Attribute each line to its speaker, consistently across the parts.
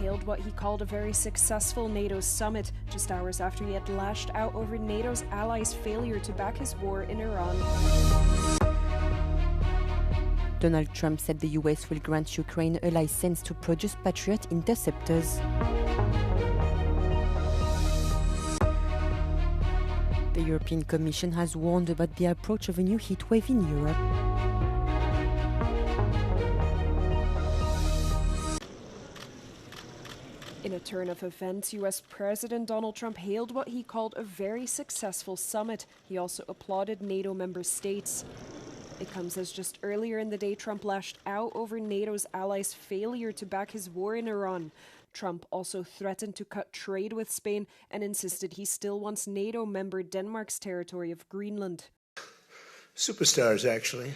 Speaker 1: hailed what he called a very successful NATO summit, just hours after he had lashed out over NATO's allies' failure to back his war in Iran.
Speaker 2: Donald Trump said the US will grant Ukraine a license to produce Patriot interceptors. The European Commission has warned about the approach of a new heatwave in Europe.
Speaker 1: In a turn of events, US President Donald Trump hailed what he called a very successful summit. He also applauded NATO member states. It comes as just earlier in the day Trump lashed out over NATO's allies' failure to back his war in Iran. Trump also threatened to cut trade with Spain and insisted he still wants NATO member Denmark's territory of Greenland.
Speaker 3: Superstars, actually.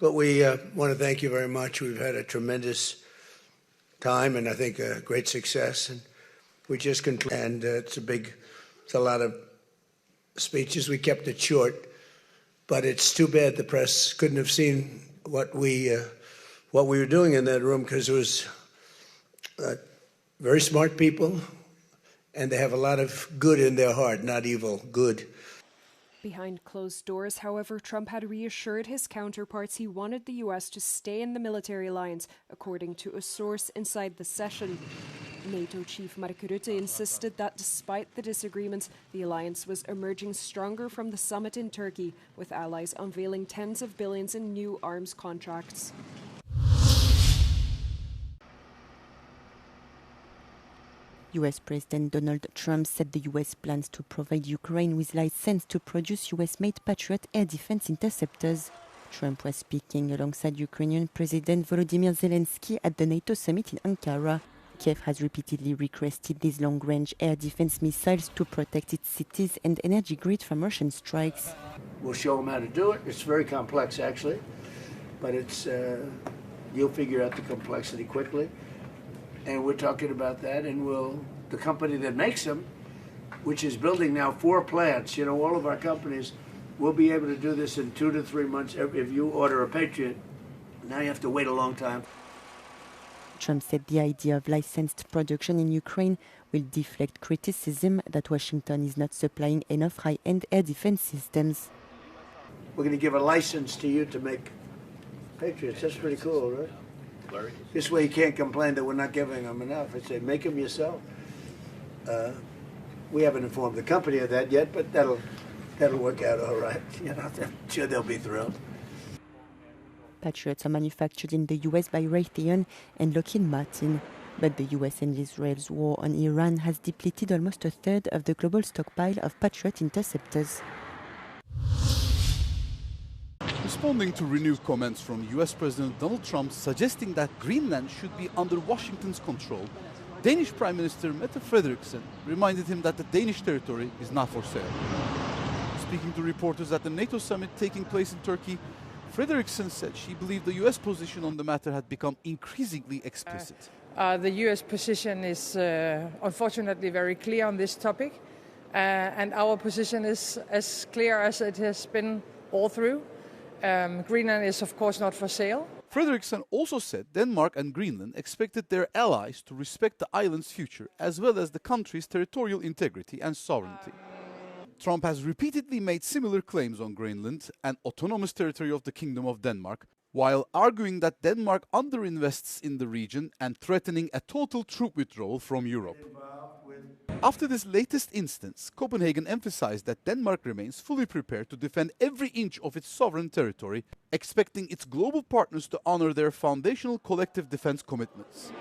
Speaker 3: But we want to thank you very much. We've had a tremendous time and I think a great success. And we just concluded, and it's a lot of speeches. We kept it short, but it's too bad the press couldn't have seen what we were doing in that room, because it was very smart people, and they have a lot of good in their heart, not evil, good.
Speaker 1: Behind closed doors, however, Trump had reassured his counterparts he wanted the US to stay in the military alliance, according to a source inside the session. NATO chief Mark Rutte insisted that despite the disagreements, the alliance was emerging stronger from the summit in Turkey, with allies unveiling tens of billions in new arms contracts.
Speaker 2: US President Donald Trump said the US plans to provide Ukraine with license to produce US-made Patriot air defense interceptors. Trump was speaking alongside Ukrainian President Volodymyr Zelensky at the NATO summit in Ankara. Kiev has repeatedly requested these long-range air defense missiles to protect its cities and energy grid from Russian strikes.
Speaker 3: We'll show them how to do it. It's very complex, actually, but you'll figure out the complexity quickly. And we're talking about that, and the company that makes them, which is building now 4 plants, all of our companies, will be able to do this in 2 to 3 months. If you order a Patriot, now you have to wait a long time.
Speaker 2: Trump said the idea of licensed production in Ukraine will deflect criticism that Washington is not supplying enough high-end air defense systems.
Speaker 3: We're going to give a license to you to make Patriots. That's pretty cool, right? This way you can't complain that we're not giving them enough. I say, make them yourself. We haven't informed the company of that yet, but that'll work out all right. I'm sure they'll be thrilled.
Speaker 2: Patriots are manufactured in the US by Raytheon and Lockheed Martin, but the US and Israel's war on Iran has depleted almost a third of the global stockpile of Patriot interceptors.
Speaker 4: Responding to renewed comments from US President Donald Trump suggesting that Greenland should be under Washington's control, Danish Prime Minister Mette Frederiksen reminded him that the Danish territory is not for sale. Speaking to reporters at the NATO summit taking place in Turkey, Frederiksen said she believed the US position on the matter had become increasingly explicit.
Speaker 5: The US position is unfortunately very clear on this topic, and our position is as clear as it has been all through. Greenland is of course not for sale.
Speaker 4: Frederiksen also said Denmark and Greenland expected their allies to respect the island's future as well as the country's territorial integrity and sovereignty. Trump has repeatedly made similar claims on Greenland, an autonomous territory of the Kingdom of Denmark, while arguing that Denmark underinvests in the region and threatening a total troop withdrawal from Europe. After this latest instance, Copenhagen emphasized that Denmark remains fully prepared to defend every inch of its sovereign territory, expecting its global partners to honor their foundational collective defense commitments.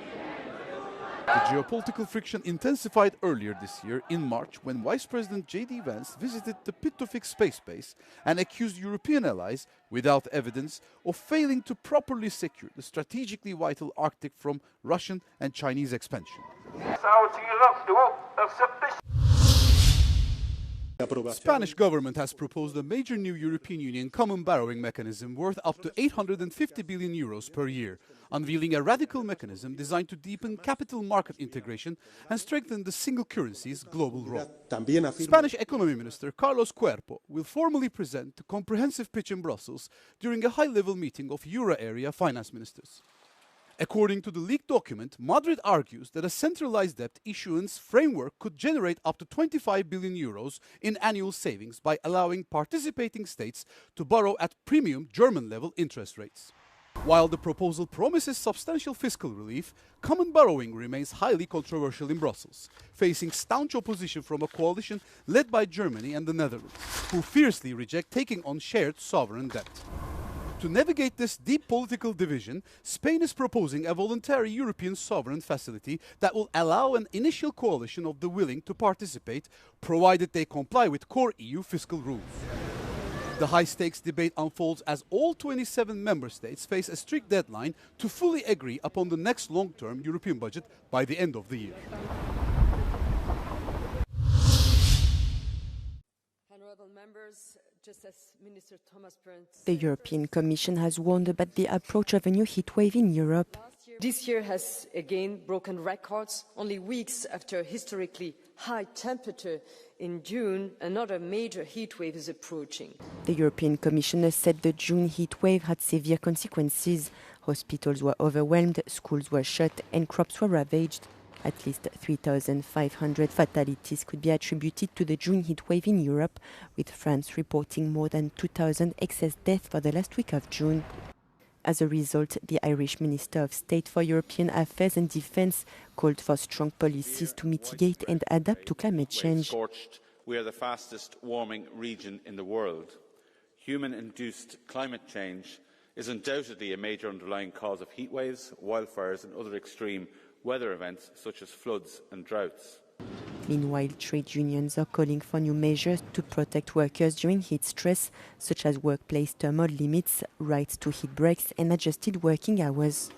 Speaker 4: The geopolitical friction intensified earlier this year in March when Vice President J.D. Vance visited the Pitofik space base and accused European allies, without evidence, of failing to properly secure the strategically vital Arctic from Russian and Chinese expansion. The Spanish government has proposed a major new European Union common borrowing mechanism worth up to 850 billion euros per year, unveiling a radical mechanism designed to deepen capital market integration and strengthen the single currency's global role. Spanish Economy Minister Carlos Cuerpo will formally present the comprehensive pitch in Brussels during a high-level meeting of Euro area finance ministers. According to the leaked document, Madrid argues that a centralized debt issuance framework could generate up to 25 billion euros in annual savings by allowing participating states to borrow at premium German-level interest rates. While the proposal promises substantial fiscal relief, common borrowing remains highly controversial in Brussels, facing staunch opposition from a coalition led by Germany and the Netherlands, who fiercely reject taking on shared sovereign debt. To navigate this deep political division, Spain is proposing a voluntary European sovereign facility that will allow an initial coalition of the willing to participate, provided they comply with core EU fiscal rules. The high-stakes debate unfolds as all 27 member states face a strict deadline to fully agree upon the next long-term European budget by the end of the year.
Speaker 6: Honourable members, just as Minister Thomas
Speaker 2: The European Commission has warned about the approach of a new heatwave in Europe.
Speaker 6: This year has again broken records. Only weeks after a historically high temperature in June, another major heatwave is approaching.
Speaker 2: The European Commissioner said the June heatwave had severe consequences. Hospitals were overwhelmed, schools were shut, and crops were ravaged. At least 3,500 fatalities could be attributed to the June heatwave in Europe, with France reporting more than 2,000 excess deaths for the last week of June. As a result, the Irish Minister of State for European Affairs and Defence called for strong policies to mitigate and adapt to climate change.
Speaker 7: We are the fastest warming region in the world. Human-induced climate change is undoubtedly a major underlying cause of heatwaves, wildfires and other extreme weather events such as floods and droughts.
Speaker 2: Meanwhile, trade unions are calling for new measures to protect workers during heat stress, such as workplace thermal limits, rights to heat breaks and adjusted working hours.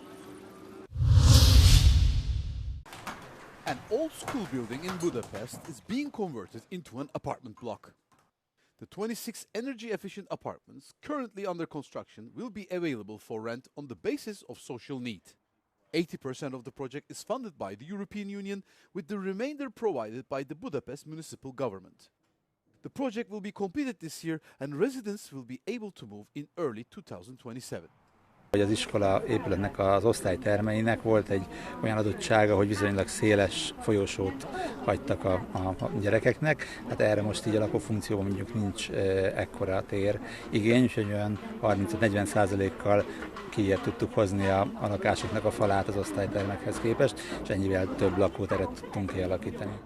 Speaker 4: An old school building in Budapest is being converted into an apartment block. The 26 energy-efficient apartments currently under construction will be available for rent on the basis of social need. 80% of the project is funded by the European Union, with the remainder provided by the Budapest municipal government. The project will be completed this year and residents will be able to move in early 2027.
Speaker 8: Az iskola épületnek az osztálytermeinek volt egy olyan adottsága, hogy viszonylag széles folyosót hagytak a gyerekeknek. Hát erre most így a lakófunkcióban mondjuk nincs ekkora tér igény, úgyhogy olyan 30-40%-kal kijebb tudtuk hozni a lakásoknak a falát az osztálytermekhez képest, és ennyivel több lakóteret tudtunk kialakítani.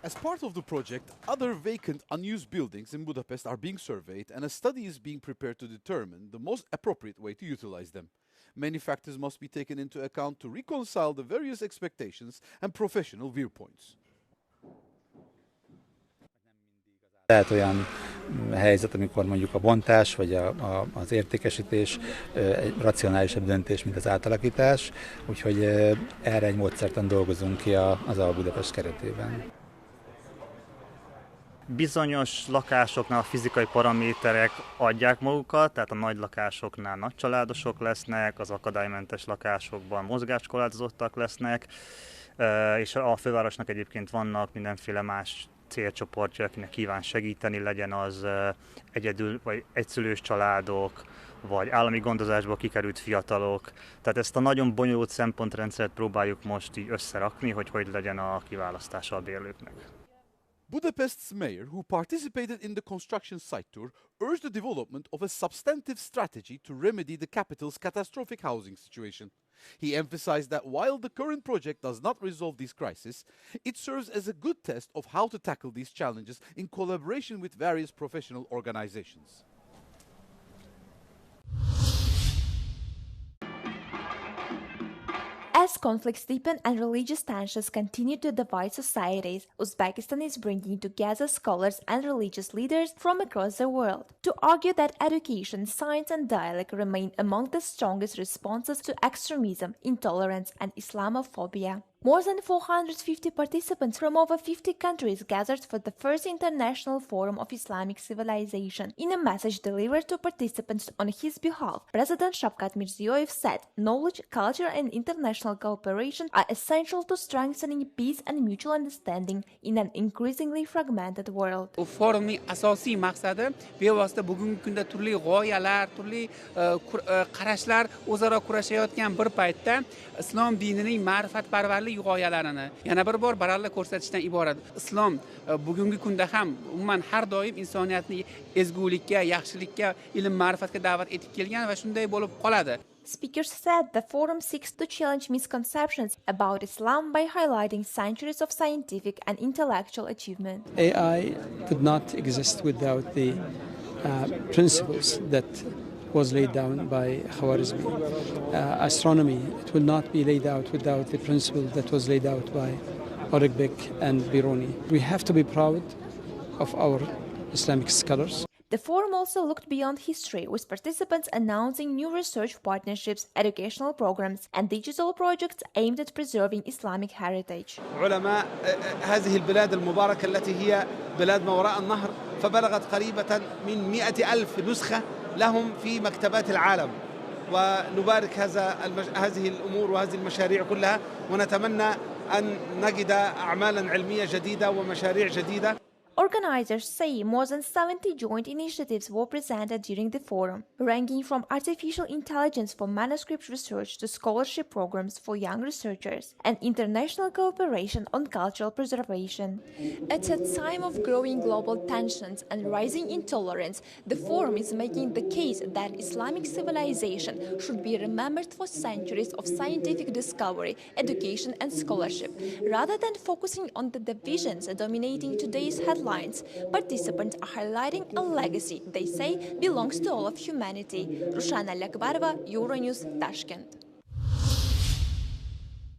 Speaker 4: As part of the project, other vacant, unused buildings in Budapest are being surveyed and a study is being prepared to determine the most appropriate way to utilize them. Many factors must be taken into account to reconcile the various expectations and professional viewpoints.
Speaker 8: Lehet olyan helyzet, amikor mondjuk a bontás vagy az értékesítés egy racionálisabb döntés, mint az átalakítás, úgyhogy erre egy módszertan dolgozunk ki az a Budapest keretében.
Speaker 9: Bizonyos lakásoknál a fizikai paraméterek adják magukat, tehát a nagy lakásoknál nagy családosok lesznek, az akadálymentes lakásokban mozgáskorlátozottak lesznek, és a fővárosnak egyébként vannak mindenféle más célcsoportja, akinek kíván segíteni, legyen az egyedül vagy egyszülős családok, vagy állami gondozásból kikerült fiatalok. Tehát ezt a nagyon bonyolult szempontrendszert próbáljuk most így összerakni, hogy legyen a kiválasztása a bérlőknek.
Speaker 4: Budapest's mayor, who participated in the construction site tour, urged the development of a substantive strategy to remedy the capital's catastrophic housing situation. He emphasized that while the current project does not resolve these crises, it serves as a good test of how to tackle these challenges in collaboration with various professional organizations.
Speaker 10: As conflicts deepen and religious tensions continue to divide societies, Uzbekistan is bringing together scholars and religious leaders from across the world to argue that education, science and dialogue remain among the strongest responses to extremism, intolerance and Islamophobia. More than 450 participants from over 50 countries gathered for the first International Forum of Islamic Civilization. In a message delivered to participants on his behalf, President Shavkat Mirziyoyev said knowledge, culture and international cooperation are essential to strengthening peace and mutual understanding in an increasingly fragmented world.
Speaker 11: Forumning asosiy maqsadi bevosita bugungi kunda turli g'oyalar, turli qarashlar o'zaro kurashayotgan bir paytda islom dinining ma'rifatparvarlik g'oyalarini yana bir bor baralla ko'rsatishdan iborat. Islom bugungi kunda ham umuman har doim insoniyatni ezgulikka, yaxshilikka, ilm ma'rifatga da'vat etib kelgan va shunday bo'lib qoladi.
Speaker 10: Speakers said the forum seeks to challenge misconceptions about Islam by highlighting centuries of scientific and intellectual achievement.
Speaker 12: AI could not exist without the principles that was laid down by Khwarizmi. Astronomy, it will not be laid out without the principle that was laid out by Oregbek and Biruni. We have to be proud of our Islamic scholars.
Speaker 10: The forum also looked beyond history, with participants announcing new research partnerships, educational programs, and digital projects aimed at preserving Islamic heritage.
Speaker 13: علماء هذه البلاد المباركة التي هي بلاد ما وراء النهر فبلغت قريبة من 100,000 نسخة لهم في مكتبات العالم، ونبارك هذه الأمور وهذه المشاريع كلها، ونتمنى أن نجد أعمالا علمية جديدة ومشاريع جديدة.
Speaker 10: Organizers say more than 70 joint initiatives were presented during the forum, ranging from artificial intelligence for manuscript research to scholarship programs for young researchers and international cooperation on cultural preservation. At a time of growing global tensions and rising intolerance, the forum is making the case that Islamic civilization should be remembered for centuries of scientific discovery, education and scholarship, rather than focusing on the divisions dominating today's headlines. Participants are highlighting a legacy they say belongs to all of humanity. Rushana Lakbarova, Euronews, Tashkent.